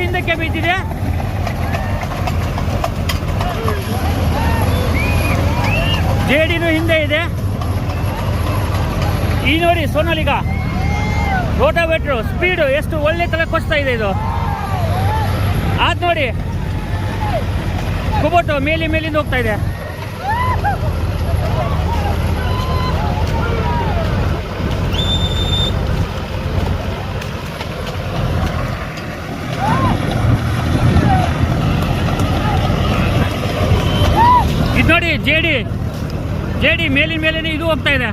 ಹಿಂದಕ್ಕೆ ಬಿದ್ದಿದೆ. ಜೆಡಿನೂ ಹಿಂದೆ ಇದೆ. ಈ ನೋಡಿ ಸೋನಾಲಿಕಾ ರೋಟಾವೇಟ್ರು ಸ್ಪೀಡು ಎಷ್ಟು ಒಳ್ಳೆ ತರ ಕೊಚ್ತಾ ಇದೆ. ಇದು ಆದ್ ನೋಡಿ ಕುಬೋಟು ಮೇಲಿಂದ ಹೋಗ್ತಾ ಇದೆ. ಇದು ನೋಡಿ ಜೆಡಿ ಮೇಲಿನ ಇದು ಹೋಗ್ತಾ ಇದೆ.